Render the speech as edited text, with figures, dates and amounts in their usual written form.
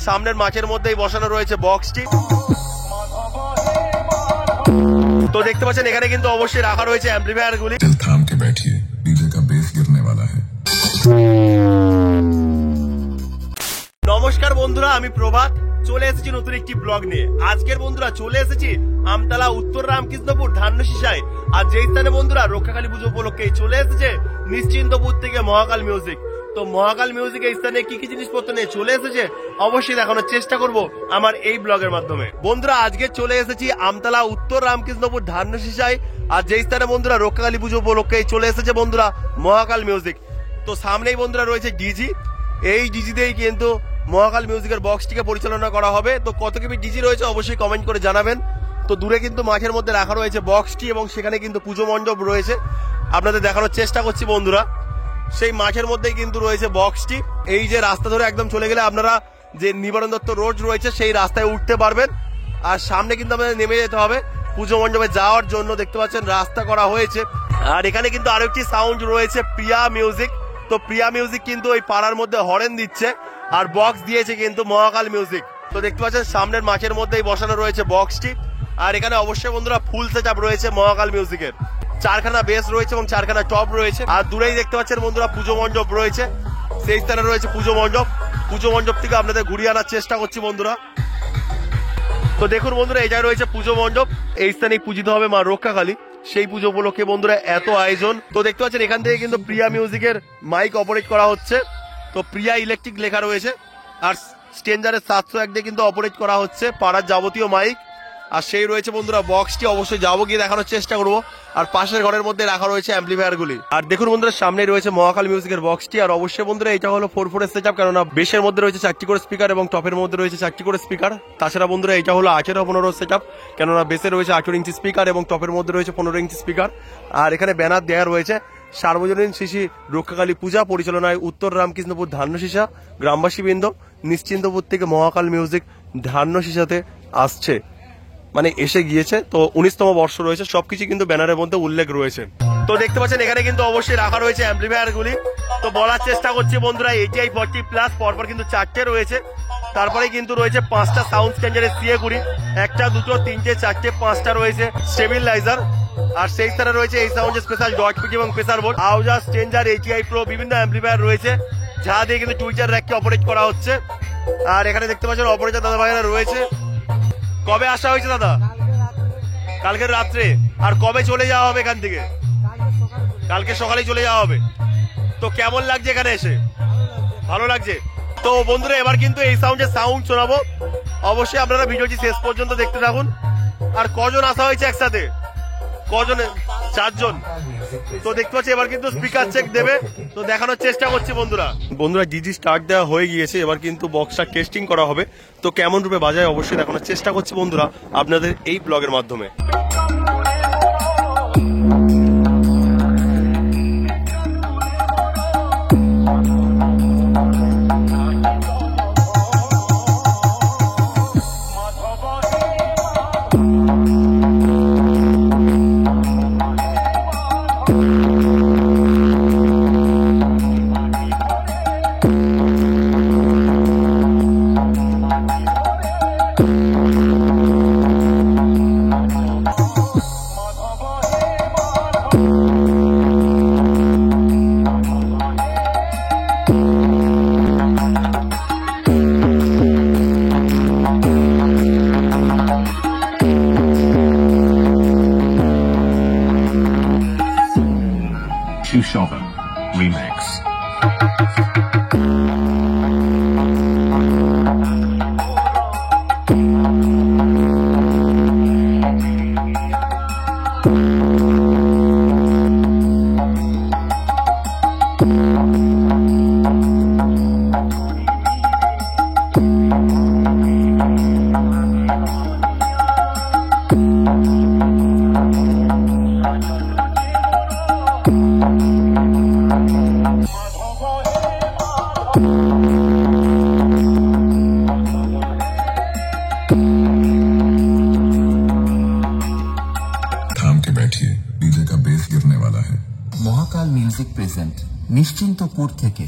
সামনের মাঠের মধ্যেই বসানো রয়েছে বক্সটি। তো দেখতে পাচ্ছেন এখানে কিন্তু অবশ্যই রাখা রয়েছে অ্যাম্পলিফায়ার গুলি। নমস্কার বন্ধুরা, আমি প্রভাত চলে এসেছি নতুন একটি ব্লগ নিয়ে। আজকের বন্ধুরা চলে এসেছি আমতলা উত্তর রামকৃষ্ণপুর ধান্যশিশায়। আর যেই স্থানে বন্ধুরা রক্ষাকালী পুজো উপলক্ষে চলে এসেছে নিশ্চিন্তপুর থেকে মহাকাল মিউজিক। তো মহাকাল মিউজিক এই স্থানে কি কি জিনিসপত্র নিয়ে চলে এসেছে অবশ্যই দেখানোর চেষ্টা করব আমার এই ব্লগের মাধ্যমে। বন্ধুরা আজকে চলে এসেছি আমতলা উত্তর রামকৃষ্ণপুর ধান্যশিশায়। আর যেই স্থানে বন্ধুরা রক্ষাকালী পুজো উপলক্ষে চলে এসেছে বন্ধুরা মহাকাল মিউজিক। তো সামনেই বন্ধুরা রয়েছে ডিজি। এই ডিজি দিয়েই কিন্তু মহাকাল মিউজিকের বক্সটিকে পরিচালনা করা হবে। তো কত কেবি ডিজি রয়েছে অবশ্যই কমেন্ট করে জানাবেন। তো দূরে কিন্তু মাঠের মধ্যে রাখা রয়েছে বক্সটি এবং সেখানে কিন্তু পুজো মণ্ডপ রয়েছে, আপনাদের দেখানোর চেষ্টা করছি বন্ধুরা। সেই মাঠের মধ্যেই কিন্তু রয়েছে বক্সটি। এই যে রাস্তা ধরে একদম চলে গেলে আপনারা যে নিবারণ দত্ত রোড রয়েছে সেই রাস্তায় উঠতে পারবেন। আর সামনে কিন্তু আমাদের নেমে যেতে হবে পুজো মণ্ডপে যাওয়ার জন্য। দেখতে পাচ্ছেন রাস্তা করা হয়েছে। আর এখানে কিন্তু আরো একটি সাউন্ড রয়েছে প্রিয়া মিউজিক। তো প্রিয়া মিউজিক কিন্তু ওই পাড়ার মধ্যে হরেন দিচ্ছে আর বক্স দিয়েছে কিন্তু মহাকাল মিউজিক। তো দেখতে পাচ্ছেন সামনের মাঠের মধ্যেই বসানো রয়েছে বক্সটি। আর এখানে অবশ্যই বন্ধুরা ফুল সেটআপ রয়েছে মহাকাল মিউজিকের। 4খানা বেস রয়েছে এবং 4খানা টপ রয়েছে। আর দূরেই দেখতে পাচ্ছেন বন্ধুরা পুজো মণ্ডপ রয়েছে, সেই স্থানে রয়েছে পুজো মণ্ডপ। পুজো মণ্ডপ থেকে আপনাদের ঘুরিয়ে আনার চেষ্টা করছি বন্ধুরা। তো দেখুন বন্ধুরা এই জায়গায় রয়েছে পুজো মণ্ডপ। এই স্থানেই পূজিত হবে মা রক্ষাকালী। সেই পুজো উপলক্ষে বন্ধুরা এত আয়োজন। তো দেখতে পাচ্ছেন এখান থেকে কিন্তু প্রিয়া মিউজিকের মাইক অপারেট করা হচ্ছে। তো প্রিয়া ইলেকট্রিক লেখা রয়েছে। আর স্ট্রেঞ্জারের 701 দিয়ে কিন্তু অপারেট করা হচ্ছে পাড়ার যাবতীয় মাইক। আর সেই রয়েছে বন্ধুরা বক্সটি, অবশ্যই যাবো গিয়ে দেখানোর চেষ্টা করবো। আর পাশের ঘরের মধ্যে রাখা রয়েছে অ্যাম্পলিফায়ার গুলি। আর দেখুন বন্ধুরা সামনে রয়েছে মহাকাল মিউজিকের বক্সটি। আর অবশ্যই বন্ধুরা এটা হলো 4/4 সেটআপ, কেননা বেসের মধ্যে রয়েছে 4টি করে স্পিকার এবং টপের মধ্যে রয়েছে 4টি করে স্পিকার। তাছাড়া বন্ধুরা এটা হলো 18/15 সেটআপ, কেননা বেসে রয়েছে 18 ইঞ্চি স্পিকার এবং টপের মধ্যে রয়েছে 15 ইঞ্চি স্পিকার। আর এখানে ব্যানার দেওয়া রয়েছে সার্বজনীন শ্রী রক্ষাকালী পূজা পরিচালনায় উত্তর রামকৃষ্ণপুর ধান্যশিশা গ্রামবাসীবৃন্দ নিশ্চিন্তপুর থেকে মহাকাল মিউজিক ধান্যশিশাতে আসছে, মানে এসে গিয়েছে। তো 19তম বর্ষ রয়েছে, সবকিছু কিন্তু ব্যানারের মধ্যে উল্লেখ রয়েছে। তো দেখতে পাচ্ছেন এখানে কিন্তু অবশ্যই রাখা রয়েছে অ্যাম্পলিফায়ার গুলি। তো বলার চেষ্টা করছি বন্ধুরা ATI 40+ পরপর কিন্তু 4টে রয়েছে। তারপরে কিন্তু রয়েছে 5টা সাউন্ড স্ট্যান্ডার্ডের CA20, 1টা 2টো 3টে 4টে 5টা রয়েছে স্টেবিলাইজার। আর সেই স্থানে রয়েছে এই সাউন্ডের স্পেশাল ডট পিটি এবং প্রেসার বোর্ড, আউজা, স্ট্রেঞ্জার, ATI প্রো বিভিন্ন অ্যাম্পলিফায়ার রয়েছে, যা দিয়ে কিন্তু টুইটার র্যাককে অপারেট করা হচ্ছে। আর এখানে দেখতে পাচ্ছেন অপারেটর দাদা ভাইরা রয়েছে। কবে আসা হয়েছে দাদা? কালকের রাত্রে। আর কবে চলে যাওয়া হবে এখান থেকে? কালকে সকালেই চলে যাওয়া হবে। তো কেমন লাগছে এখানে এসে? ভালো লাগছে। তো বন্ধুরা এবার কিন্তু এই সাউন্ডের সাউন্ড শোনাবো, অবশ্যই আপনারা ভিডিওটি শেষ পর্যন্ত দেখতে থাকুন। আর কজন আসা হয়েছে একসাথে? কজন? 4জন। তো দেখতে পাচ্ছি এবার কিন্তু স্পিকার চেক দেবে, তো দেখানোর চেষ্টা করছি বন্ধুরা ডিজি স্টার্ট দেওয়া হয়ে গিয়েছে। এবার কিন্তু বক্সটা টেস্টিং করা হবে। তো কেমন রূপে বাজায় অবশ্যই দেখানোর চেষ্টা করছি বন্ধুরা আপনাদের এই ব্লগের মাধ্যমে। Shoven Remix. মহাকাল মিউজিক প্রেজেন্ট নিশ্চিন্তপুর থেকে।